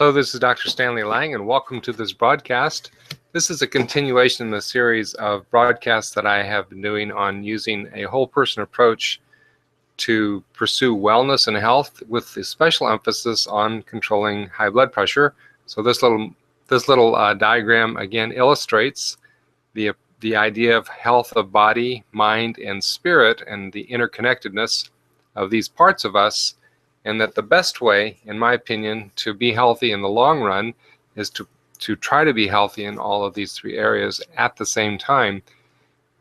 Hello, this is Dr. Stanley Lang, and welcome to this broadcast. This is a continuation in the series of broadcasts that I have been doing on using a whole person approach to pursue wellness and health, with a special emphasis on controlling high blood pressure. So this little diagram again illustrates the idea of health of body, mind, and spirit, and the interconnectedness of these parts of us. And that the best way, in my opinion, to be healthy in the long run is to try to be healthy in all of these three areas at the same time.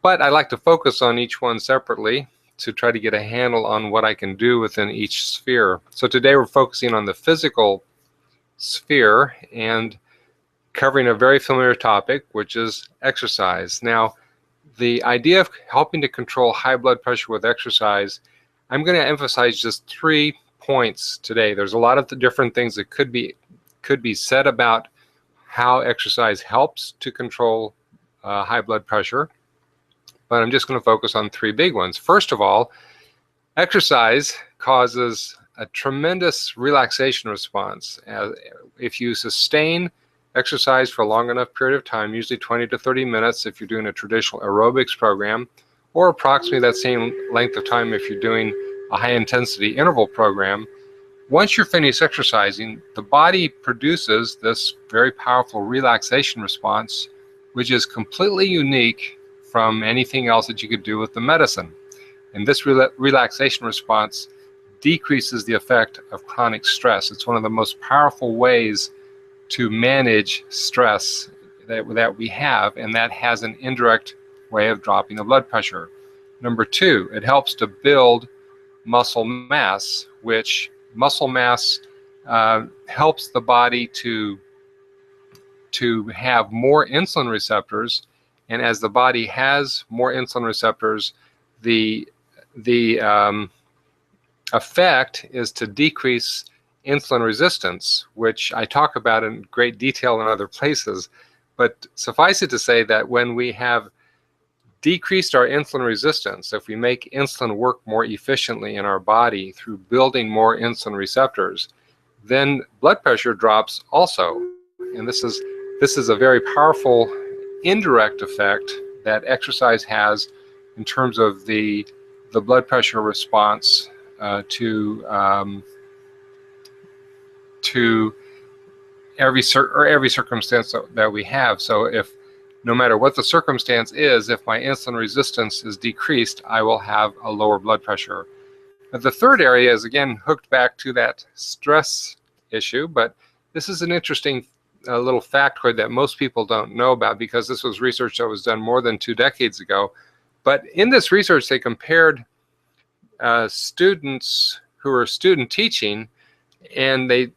But I like to focus on each one separately to try to get a handle on what I can do within each sphere. So today we're focusing on the physical sphere and covering a very familiar topic, which is exercise. Now, the idea of helping to control high blood pressure with exercise, I'm going to emphasize just 3 points today. There's a lot of the different things that could be said about how exercise helps to control high blood pressure, but I'm just going to focus on 3 big ones. First of all, exercise causes a tremendous relaxation response. If you sustain exercise for a long enough period of time, usually 20 to 30 minutes if you're doing a traditional aerobics program, or approximately that same length of time if you're doing a high-intensity interval program, once you're finished exercising, the body produces this very powerful relaxation response, which is completely unique from anything else that you could do with the medicine. And this relaxation response decreases the effect of chronic stress. It's one of the most powerful ways to manage stress that we have, and that has an indirect way of dropping the blood pressure. Number 2, it helps to build muscle mass, which muscle mass helps the body to have more insulin receptors, and as the body has more insulin receptors, the effect is to decrease insulin resistance, which I talk about in great detail in other places. But suffice it to say that when we have decreased our insulin resistance, if we make insulin work more efficiently in our body through building more insulin receptors, then blood pressure drops also. And this is a very powerful indirect effect that exercise has in terms of the blood pressure response to every circumstance that we have. So if no matter what the circumstance is, if my insulin resistance is decreased, I will have a lower blood pressure. But the third area is again hooked back to that stress issue, but this is an interesting little factoid that most people don't know about, because this was research that was done more than 2 decades ago. But in this research, they compared students who were student teaching, and they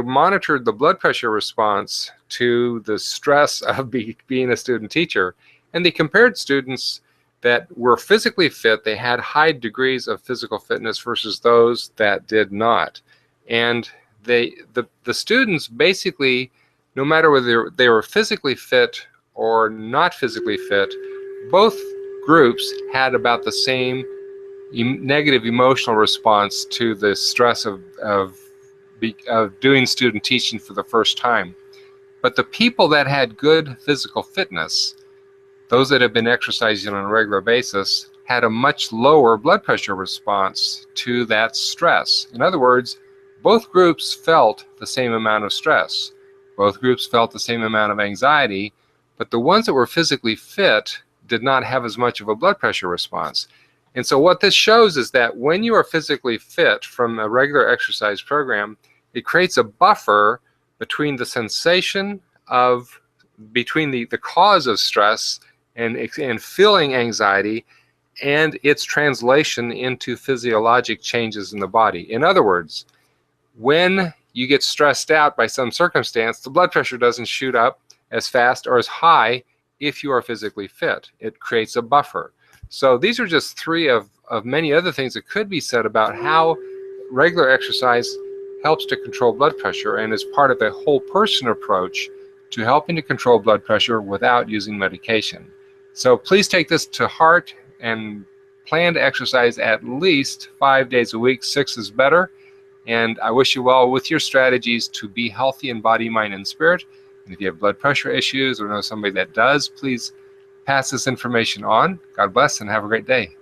monitored the blood pressure response to the stress of being a student teacher. And they compared students that were physically fit, they had high degrees of physical fitness, versus those that did not. And the students basically, no matter whether they were physically fit or not physically fit, both groups had about the same negative emotional response to the stress of doing student teaching for the first time. But the people that had good physical fitness, those that have been exercising on a regular basis, had a much lower blood pressure response to that stress. In other words, both groups felt the same amount of stress. Both groups felt the same amount of anxiety, but the ones that were physically fit did not have as much of a blood pressure response. And so what this shows is that when you are physically fit from a regular exercise program, it creates a buffer between the sensation of, between the cause of stress and feeling anxiety, and its translation into physiologic changes in the body. In other words, when you get stressed out by some circumstance, the blood pressure doesn't shoot up as fast or as high if you are physically fit. It creates a buffer. So these are just 3 of many other things that could be said about how regular exercise helps to control blood pressure and is part of a whole person approach to helping to control blood pressure without using medication. So please take this to heart and plan to exercise at least 5 days a week. 6 is better. And I wish you well with your strategies to be healthy in body, mind, and spirit. And if you have blood pressure issues or know somebody that does, please pass this information on. God bless and have a great day.